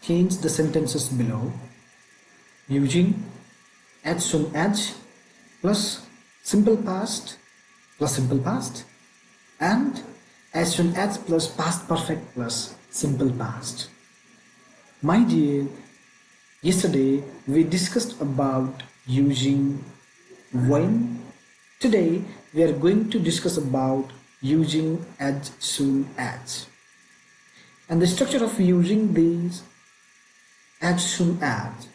change the sentences below using as soon as plus simple past and as soon as plus past perfect plus simple past. My dear, yesterday we discussed about using when. Today we are going to discuss about using as soon as. And the structure of using these as soon as.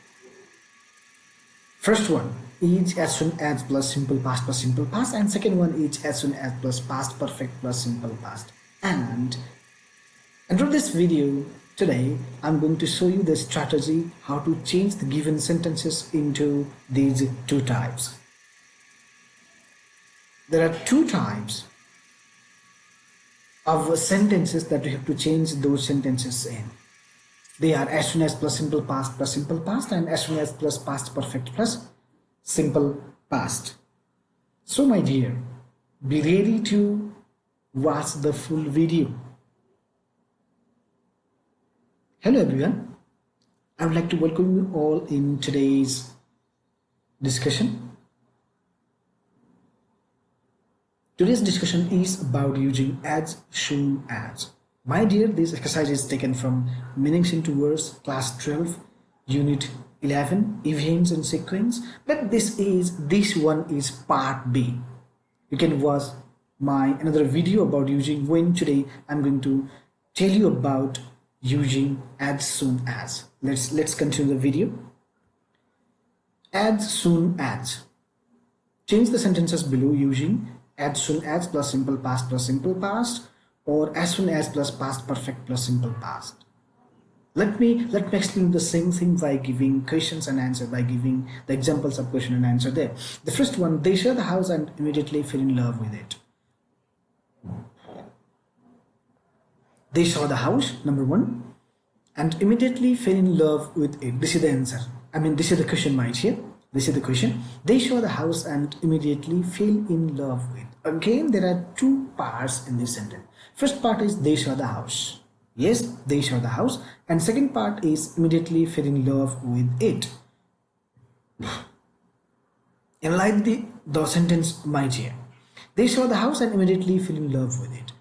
First one is as soon as plus simple past, and second one is as soon as plus past perfect plus simple past. And under this video today I'm going to show you the strategy how to change the given sentences into these two types. There are two types of sentences that you have to change those sentences in. They are as soon as plus simple past and as soon as plus past perfect plus simple past. So my dear, be ready to watch the full video. Hello everyone, I would like to welcome you all in today's discussion. Today's discussion is about using as soon as. My dear, this exercise is taken from Meanings into Words, Class 12, Unit 11, Events and Sequence. But this one is Part B. You can watch my another video about using when. Today I'm going to tell you about using as soon as. Let's continue the video. As soon as. Change the sentences below using as soon as plus simple past or as soon as plus past perfect plus simple past. Let me explain the same thing by giving questions and answer, by giving the examples of question and answer there. The first one, they saw the house and immediately fell in love with it. They saw the house, number one, and immediately fell in love with it. This is the answer. This is the question, my dear. This is the question. They saw the house and immediately fell in love with. Again, there are two parts in this sentence. First part is they saw the house. Yes, they saw the house. And second part is immediately fell in love with it. And like the sentence, my dear. They saw the house and immediately fell in love with it.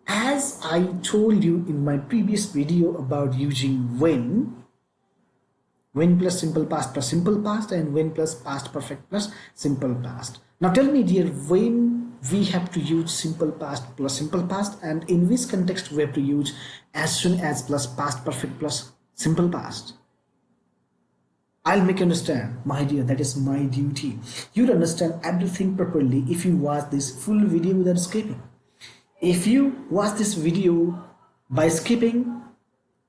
As I told you in my previous video about using when plus simple past and when plus past perfect plus simple past. Now tell me dear, when we have to use simple past plus simple past, and in which context we have to use as soon as plus past perfect plus simple past? I'll make you understand, my dear. That is my duty. You'll understand everything properly if you watch this full video without skipping. If you watch this video by skipping,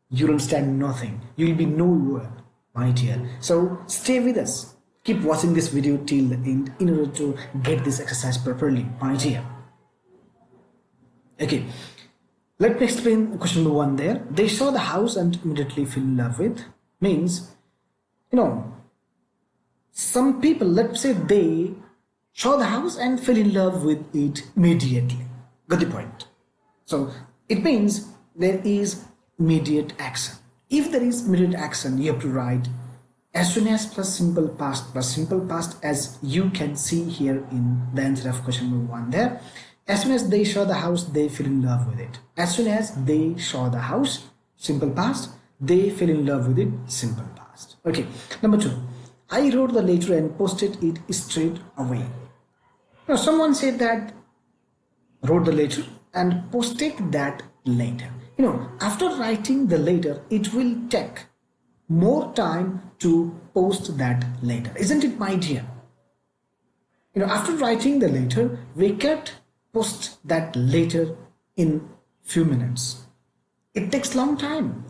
you'll understand nothing. You'll be nowhere, my dear. So stay with us. Keep watching this video till the end in order to get this exercise properly, my dear. Okay, let me explain question number one there. They saw the house and immediately fell in love with means, some people, let's say they saw the house and fell in love with it immediately. Got the point? So it means there is immediate action. If there is immediate action, you have to write as soon as plus simple past, as you can see here in the answer of question number one there. As soon as they saw the house, they fell in love with it. As soon as they saw the house, simple past, they fell in love with it, simple past. Okay, number two, I wrote the letter and posted it straight away. Now someone said that wrote the letter and posted that letter. After writing the letter, it will take more time to post that letter, isn't it, my dear? After writing the letter, we can't post that letter in few minutes. It takes long time.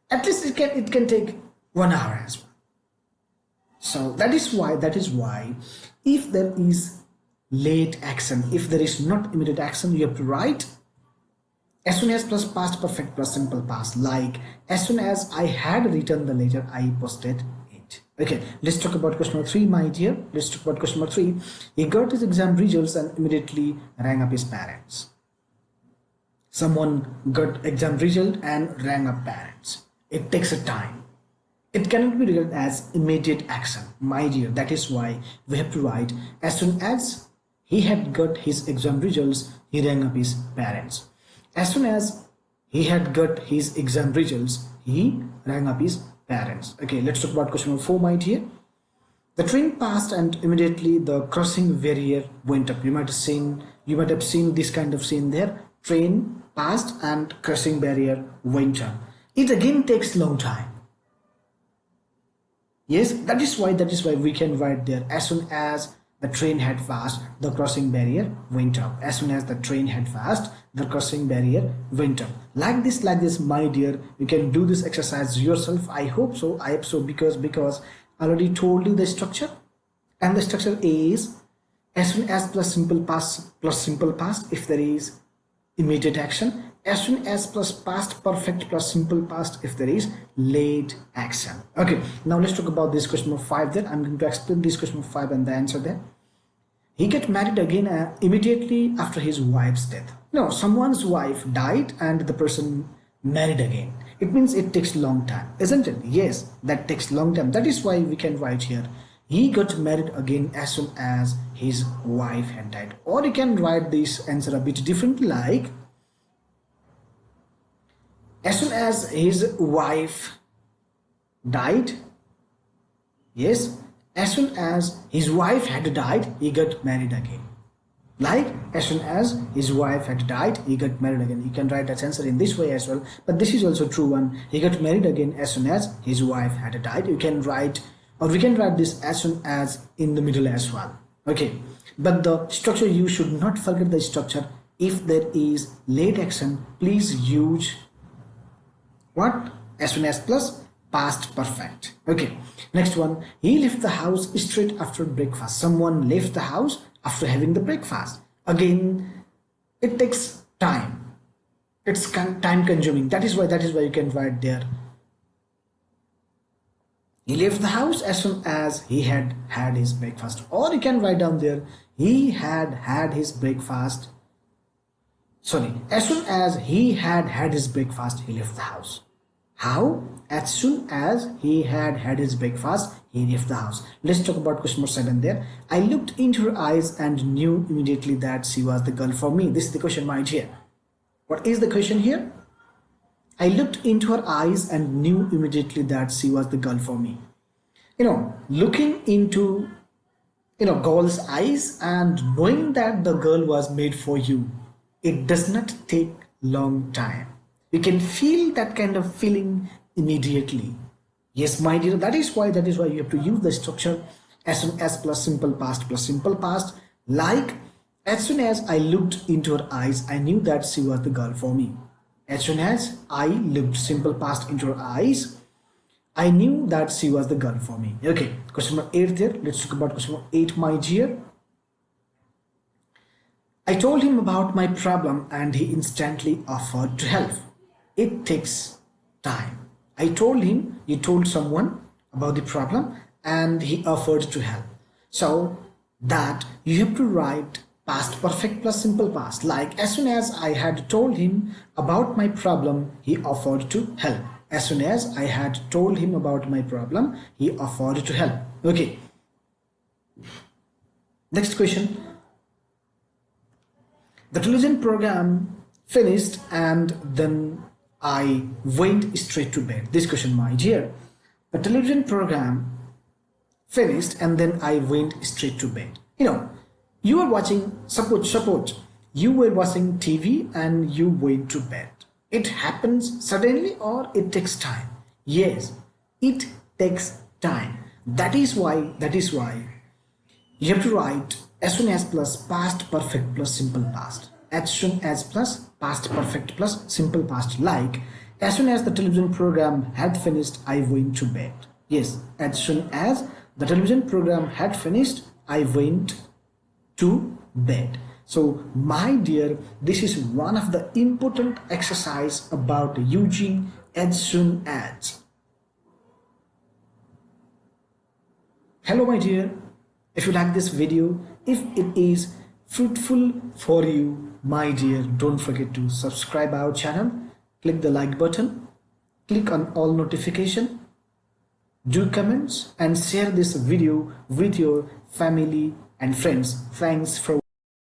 At least it can take 1 hour as well. So that is why if there is late action, if there is not immediate action, you have to write as soon as plus past perfect plus simple past, like as soon as I had written the letter, I posted it. Okay, let's talk about question number 3, my dear. Let's talk about question number 3. He got his exam results and immediately rang up his parents. Someone got exam result and rang up parents. It takes a time. It cannot be regarded as immediate action, my dear. That is why we have to write, as soon as he had got his exam results, he rang up his parents. As soon as he had got his exam results, he rang up his parents. Okay, let's talk about question number 4, my dear. The train passed and immediately the crossing barrier went up. You might have seen this kind of scene there. Train passed and crossing barrier went up. It again takes long time. Yes, that is why we can write there, as soon as the train had passed, the crossing barrier went up. As soon as the train had passed, the crossing barrier went up. Like this, my dear. You can do this exercise yourself. I hope so. Because I already told you the structure, and the structure is as soon as plus simple past if there is immediate action, as soon as plus past perfect plus simple past if there is late action. Okay, now let's talk about this question number 5 then. I'm going to explain this question number 5 and the answer there. He got married again immediately after his wife's death. No, someone's wife died and the person married again. It means it takes long time, isn't it? Yes, that takes long time. That is why we can write here, he got married again as soon as his wife had died. Or you can write this answer a bit differently, like, as soon as his wife died, yes, as soon as his wife had died, he got married again. Like, as soon as his wife had died, he got married again. You can write that answer in this way as well, but this is also true one. He got married again as soon as his wife had died. You can write, or we can write this as soon as in the middle as well. Okay, but the structure, you should not forget the structure. If there is late action, please use what? As soon as plus past perfect. Okay, next one. He left the house straight after breakfast. Someone left the house after having the breakfast. Again, it takes time. It's time consuming. That is why you can write there, he left the house as soon as he had had his breakfast. Or you can write down there, he had had his breakfast. Sorry, as soon as he had had his breakfast, he left the house. How? As soon as he had had his breakfast, he left the house. Let's talk about question number 7 there. I looked into her eyes and knew immediately that she was the girl for me. This is the question, my dear. What is the question here? I looked into her eyes and knew immediately that she was the girl for me. Looking into, girl's eyes and knowing that the girl was made for you, it does not take long time. You can feel that kind of feeling immediately. Yes, my dear, that is why you have to use the structure as soon as plus simple past. Like, as soon as I looked into her eyes, I knew that she was the girl for me. As soon as I looked simple past into her eyes, I knew that she was the girl for me. Okay, question number 8 there. Let's talk about question number 8, my dear. I told him about my problem and he instantly offered to help. It takes time. I told him, you told someone about the problem and he offered to help. So that you have to write past perfect plus simple past. Like, as soon as I had told him about my problem, he offered to help. As soon as I had told him about my problem, he offered to help. Okay. Next question. The television program finished and then I went straight to bed. This question, my dear. The television program finished and then I went straight to bed. You were watching, suppose you were watching TV and you went to bed. It happens suddenly or it takes time? Yes, it takes time. That is why you have to write as soon as plus past perfect plus simple past. As soon as plus past perfect plus simple past. Like, as soon as the television program had finished, I went to bed. Yes, as soon as the television program had finished, I went to bed. So, my dear, this is one of the important exercise about using as soon as. Hello, my dear. If you like this video, if it is fruitful for you, my dear, don't forget to subscribe our channel, click the like button, click on all notification, do comments and share this video with your family and friends. Thanks for